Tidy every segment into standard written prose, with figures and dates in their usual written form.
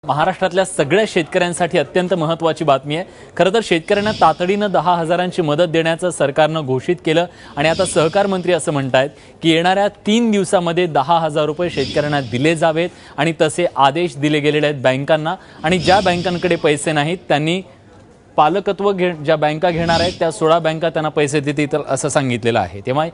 महाराष्ट्रातल्या सगळ्या शेतकऱ्यांसाठी अत्यंत महत्त्वाची बातमी आहे। खरं तर शेतकऱ्यांना तातडीने 10,000ची मदत देण्याचं सरकारनं घोषित केलं आणि आता सहकार मंत्री असं म्हणतायत की येणाऱ्या 3 दिवसांमध्ये 10,000 रुपये शेतकऱ्यांना दिले जावेत आणि तसे आदेश दिले गेलेले आहेत बँकांना। आणि ज्या बँकांकडे पैसे नाहीत त्यांनी पालकत्व ज्या बँका घेणार आहेत त्या 16 बँका त्यांना पैसे देतील असं सांगितलेलं आहे। तेव्हा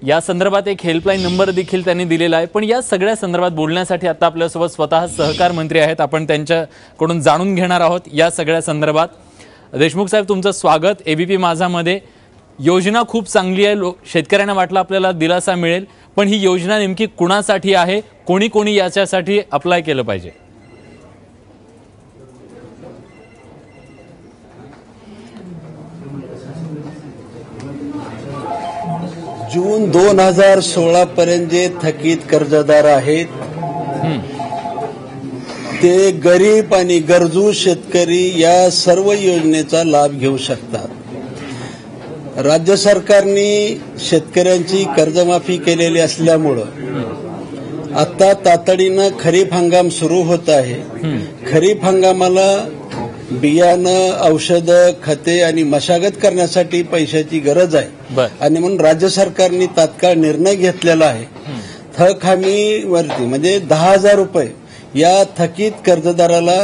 या संदर्भात एक हेल्पलाइन नंबर देखील त्यांनी दिलेला आहे। पण या सगळ्या संदर्भात बोलण्यासाठी आता आपल्यासोबत स्वतः सहकार मंत्री आहेत, आपण त्यांच्याकडून जाणून घेणार आहोत या सगळ्या संदर्भात। देशमुख साहेब, तुमचं स्वागत एबीपी माझामध्ये। योजना खूप चांगली आहे, शेतकऱ्यांना वाटलं आपल्याला दिलासा मिळेल, पण ही योजना नेमकी कुणासाठी आहे, कोणी कोणी याच्यासाठी अप्लाय केलं पाहिजे? जून 2016 पर्यंत जे थकीत कर्जदार आहेत ते गरीब आणि गरजू शेतकरी या सर्व योजनेचा लाभ घेऊ शकतात। राज्य सरकारने शेतकऱ्यांची कर्जमाफी केलेली असल्यामुळं आता तातडीनं खरीप हंगाम सुरू होत आहे। खरीप हंगामाला बियाणं, औषधं, खते आणि मशागत करण्यासाठी पैशाची गरज आहे आणि म्हणून राज्य सरकारने तात्काळ निर्णय घेतलेला आहे। थक हमी वरती म्हणजे 10,000 रुपये या थकीत कर्जदाराला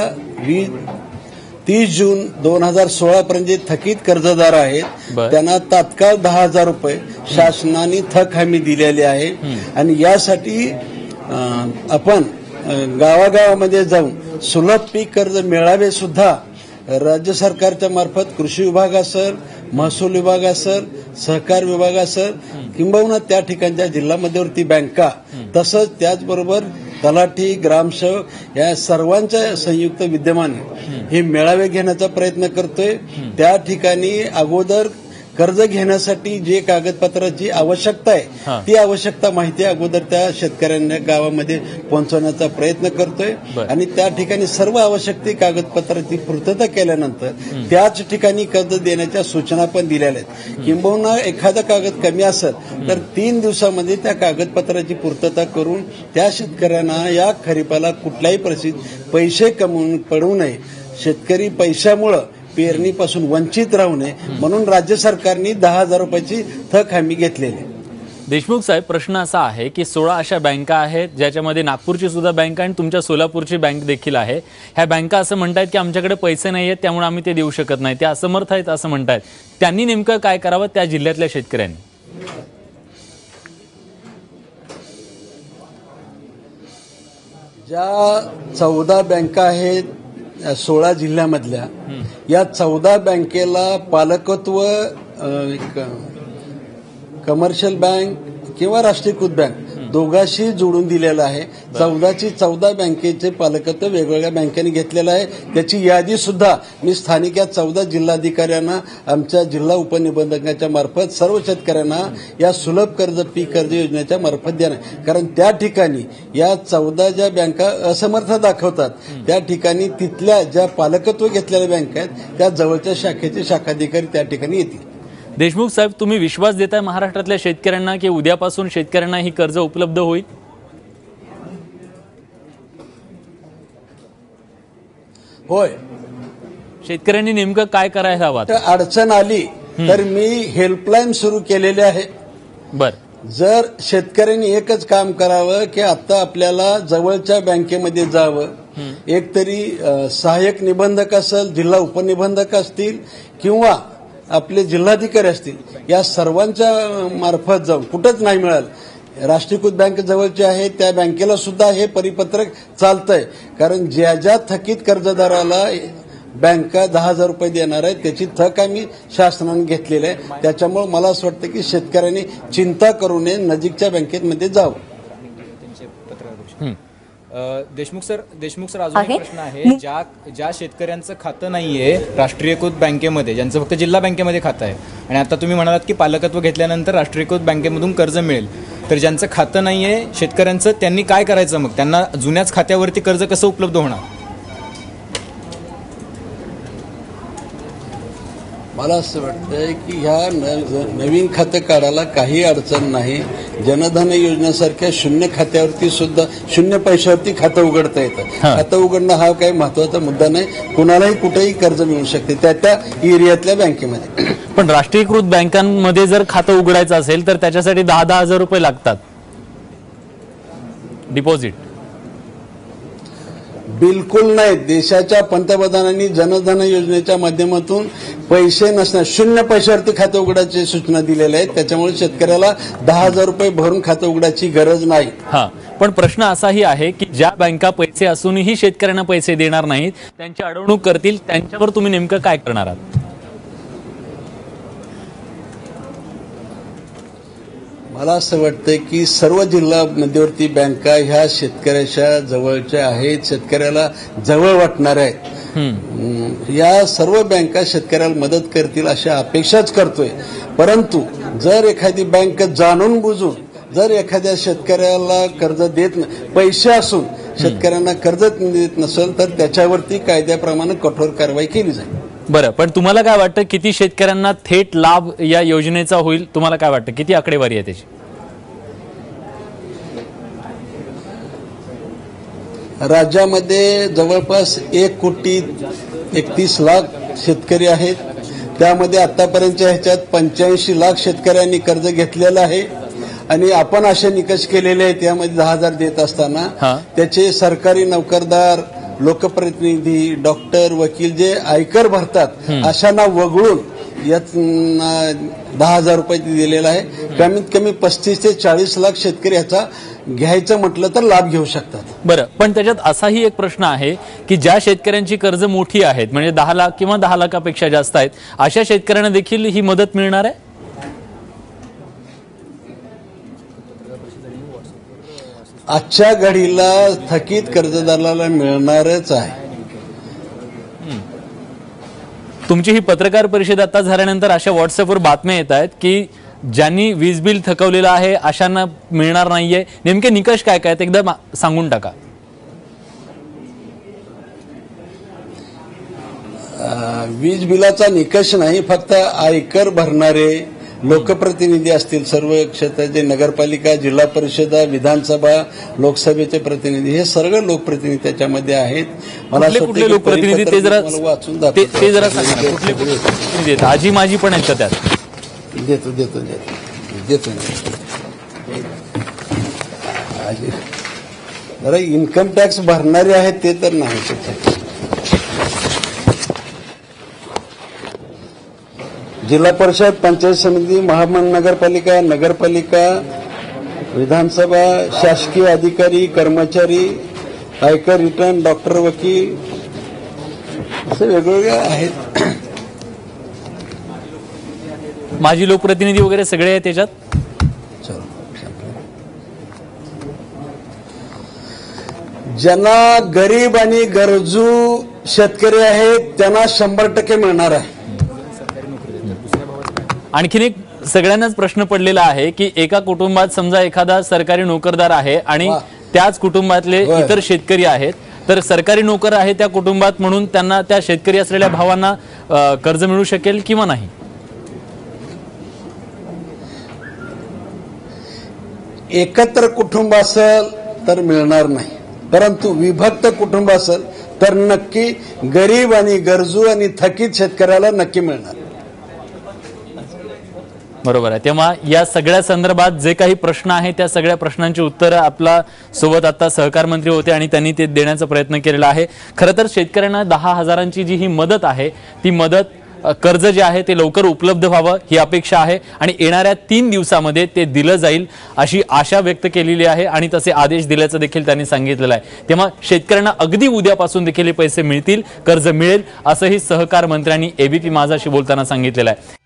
30 जून 2016 पर्यंत जे थकीत कर्जदार आहेत त्यांना तात्काळ 10,000 रुपये शासनाने थक हमी दिलेली आहे। आणि यासाठी आपण गावागावामध्ये जाऊन सुलभ पीक कर्ज मेळावे सुद्धा राज्य सरकारच्या मार्फत कृषी विभाग असेल, महसूल विभाग असेल, सहकार विभाग असेल किंबहुना त्या ठिकाणच्या जिल्हा मध्यवर्ती बँका तसंच त्याचबरोबर तलाठी, ग्रामसेवक या सर्वांच्या संयुक्त विद्यमाने हे मेळावे घेण्याचा प्रयत्न करतोय। त्या ठिकाणी अगोदर कर्ज घेण्यासाठी जे कागदपत्राची आवश्यकता आहे ती आवश्यकता माहिती अगोदर त्या शेतकऱ्यांना गावामध्ये पोहोचवण्याचा प्रयत्न करतोय आणि त्या ठिकाणी सर्व आवश्यक ती कागदपत्राची पूर्तता केल्यानंतर त्याच ठिकाणी कर्ज देण्याच्या सूचना पण दिलेल्या आहेत। किंबहुना एखादा कागद कमी असेल तर 3 दिवसामध्ये त्या कागदपत्राची पूर्तता करून त्या शेतकऱ्यांना या खरीपाला कुठल्याही परिस्थितीत पैसे कमवून पडू नये, शेतकरी पैशामुळं पेरणीपासून वंचित राहू नये म्हणून राज्य सरकारने 10,000 रुपयाची थक हमी घेतलेली आहे। देशमुख साहेब, प्रश्न असा आहे की 16 अशा बँका आहेत ज्याच्यामध्ये नागपूरची सुद्धा बँक आणि तुमच्या सोलापूरची बँक देखील आहे। ह्या बँका असं म्हणतात की आमच्याकडे पैसे नाही आहेत त्यामुळे आम्ही ते देऊ शकत नाही, ते असमर्थ आहेत असं म्हणतात। त्यांनी नेमकं काय करावं त्या जिल्ह्यातल्या शेतकऱ्यांनी? ज्या 14 बँका आहेत 16 जिल्ह्यामधल्या या 14 बँकेला पालकत्व कमर्शियल बँक किंवा राष्ट्रीयकृत बँक दोघांशी जोडून दिलेलं आहे। 14ची 14 बँकेचे पालकत्व वेगवेगळ्या बँकेने घेतलेलं आहे। त्याची यादी सुद्धा मी स्थानिक या 14 जिल्हाधिकाऱ्यांना आमच्या जिल्हा उपनिबंधकांच्या मार्फत सर्व शेतकऱ्यांना या सुलभ कर्ज पीक कर्ज योजनेच्या मार्फत देणार। कारण त्या ठिकाणी या 14 ज्या बँका असमर्थ दाखवतात त्या ठिकाणी तिथल्या ज्या पालकत्व घेतलेल्या बँका आहेत त्या जवळच्या शाखेचे शाखाधिकारी त्या ठिकाणी येतील। देशमुख साहेब, तुम्ही विश्वास देताय महाराष्ट्रातल्या शेतकऱ्यांना की उद्यापासून शेतकऱ्यांना ही कर्ज उपलब्ध होईल? होय। शेतकऱ्यांनी नेमकं काय करायला हवं? अडचण आली तर मी हेल्पलाईन सुरू केलेली आहे। जर शेतकऱ्यांनी एकच काम करावं की आता आपल्याला जवळच्या बँकेमध्ये जावं, एकतरी सहाय्यक निबंधक असेल, जिल्हा उपनिबंधक असतील किंवा आपले जिल्हाधिकारी असतील, या सर्वांच्या मार्फत जाऊन कुठंच नाही मिळालं राष्ट्रीयकृत बँक जवळची आहे त्या बँकेला सुद्धा हे परिपत्रक चालतंय। कारण ज्या ज्या थकीत कर्जदाराला बँका 10,000 रुपये देणार आहेत त्याची थक आम्ही शासनाने घेतलेली आहे। त्याच्यामुळे मला असं वाटतं की शेतकऱ्यांनी चिंता करू नये, नजीकच्या बँकेमध्ये जावं। देशमुख सर अजून एक प्रश्न आहे। ज्या शेतकऱ्यांचं खातं नाहीये राष्ट्रीयकृत बँकेमध्ये, ज्यांचं फक्त जिल्हा बँकेमध्ये खातं आहे आणि आता तुम्ही म्हणालात की पालकत्व घेतल्यानंतर राष्ट्रीयकृत बँकेमधून कर्ज मिळेल, तर ज्यांचं खातं नाहीये शेतकऱ्यांचं त्यांनी काय करायचं? मग त्यांना जुन्याच खात्यावरती कर्ज कसं उपलब्ध होणार? मला असं वाटतंय की ह्या नवीन खातं काढायला काही अडचण नाही. जनधन योजनेसारख्या शून्य खात्यावरती सुद्धा 0 पैशावरती खातं उघडता येतं. खातं उघडणं हा काही महत्वाचा मुद्दा नाही. कुणालाही कुठेही कर्ज मिळू शकते त्या एरियातल्या बँकेमध्ये. पण राष्ट्रीयकृत बँकांमध्ये जर खातं उघडायचं असेल तर त्याच्यासाठी 10,000 हजार रुपये लागतात डिपॉझिट. बिलकुल नाही. देशाच्या पंतप्रधानांनी जनधन योजनेच्या माध्यमातून पैसे नसणार 0 पैशावरती खातं उघडायची सूचना दिलेल्या आहेत. त्याच्यामुळे शेतकऱ्याला 10,000 रुपये भरून खातं उघडायची गरज नाही. पण प्रश्न असाही आहे की ज्या बँका पैसे असूनही शेतकऱ्यांना पैसे देणार नाहीत, त्यांची अडवणूक करतील, त्यांच्यावर तुम्ही नेमकं काय करणार आहात? मला असं वाटतं की सर्व जिल्हा मध्यवर्ती बँका ह्या शेतकऱ्याच्या जवळच्या आहेत, शेतकऱ्याला जवळ वाटणाऱ्या आहेत. या सर्व बँका शेतकऱ्याला मदत करतील अशी अपेक्षाच करतोय. परंतु जर एखादी बँक जाणून बुजून जर एखाद्या शेतकऱ्याला कर्ज देत पैसे असून शेतकऱ्यांना कर्ज देत नसेल तर त्याच्यावरती कायद्याप्रमाणे कठोर कारवाई केली जाईल. बरं, पण तुम्हाला काय वाटतं किती शेतकऱ्यांना थेट लाभ या योजनेचा होईल? तुम्हाला काय वाटतं किती आकडेवारी आहे त्याची? राज्यामध्ये जवळपास 1,31,00,000 शेतकरी आहेत. त्यामध्ये आतापर्यंतच्या ह्याच्यात 85 लाख शेतकऱ्यांनी कर्ज घेतलेलं आहे आणि आपण असे निकष केलेले आहेत. यामध्ये 10,000 देत असताना त्याचे सरकारी नोकरदार, लोकप्रतिनिधी, डॉक्टर, वकील जे आयकर भरतात अशांना वगळून यात 10,000 रुपये दिलेला आहे. कमीत कमी 35 ते 40 लाख शेतकरी ह्याचा घ्यायचं म्हटलं तर लाभ घेऊ शकतात. बरं, पण त्याच्यात असाही एक प्रश्न आहे की ज्या शेतकऱ्यांची कर्ज मोठी आहेत, म्हणजे 10 लाख किंवा 10 लाखापेक्षा जास्त आहेत, अशा शेतकऱ्यांना देखील ही मदत मिळणार आहे? आजच्या घडीला थकीत कर्जदाराला मिळणारच आहे. तुमची ही पत्रकार परिषद आता झाल्यानंतर अशा व्हॉट्सअपवर बातम्या येत आहेत की ज्यांनी वीज बिल थकवलेलं आहे अशांना मिळणार नाहीये. नेमके निकष काय काय एकदा सांगून टाका. वीज बिलाचा निकष नाही, फक्त आयकर भरणारे लोकप्रतिनिधी असतील, सर्व क्षेत्राचे नगरपालिका, जिल्हा परिषद, विधानसभा, लोकसभेचे प्रतिनिधी, हे सर्व लोकप्रतिनिधी त्याच्यामध्ये आहेत. मला कुठले लोकप्रतिनिधी ते जरा सांगा. कुठले प्रतिनिधी? आजी माझी पण आहेत का त्यात? देतो जरा इन्कम टॅक्स भरणारे आहेत ते तर नाही. जिल्हा परिषद, पंचायत समिती, महानगरपालिका, नगरपालिका, विधानसभा, शासकीय अधिकारी, कर्मचारी, आयकर रिटर्न, डॉक्टर, वकील, असे वेगवेगळे आहेत. माजी लोकप्रतिनिधी वगैरे सगळे आहेत त्याच्यात. ज्यांना गरीब आणि गरजू शेतकरी आहेत त्यांना 100% मिळणार आहे. आणखीन एक सगळ्यांनाच प्रश्न पडलेला आहे की एका कुटुंबात समजा एखादा सरकारी नोकरदार आहे आणि त्याच कुटुंबातले इतर शेतकरी आहेत, तर सरकारी नोकर आहे त्या कुटुंबात म्हणून त्यांना त्या शेतकरी असलेल्या भावांना कर्ज मिळू शकेल किंवा नाही? एकत्र कुटुंब असेल तर मिळणार नाही, परंतु विभक्त कुटुंब असेल तर नक्की गरीब आणि गरजू आणि थकीत शेतकऱ्याला नक्की मिळणार. बरोबर आहे. तेव्हा या सगळ्या संदर्भात जे काही प्रश्न आहेत त्या सगळ्या प्रश्नांची उत्तरं आपला सोबत आता सहकार मंत्री होते आणि त्यांनी ते देण्याचा प्रयत्न केलेला आहे. खरं तर शेतकऱ्यांना 10,000ची जी ही मदत आहे ती मदत कर्ज जे आहे ते लवकर उपलब्ध व्हावं ही अपेक्षा आहे आणि येणाऱ्या 3 दिवसामध्ये ते दिलं जाईल अशी आशा व्यक्त केलेली आहे आणि तसे आदेश दिल्याचं देखील त्यांनी सांगितलेलं आहे. तेव्हा शेतकऱ्यांना अगदी उद्यापासून देखील पैसे मिळतील, कर्ज मिळेल असंही सहकार मंत्र्यांनी एबीपी माझाशी बोलताना सांगितलेलं आहे.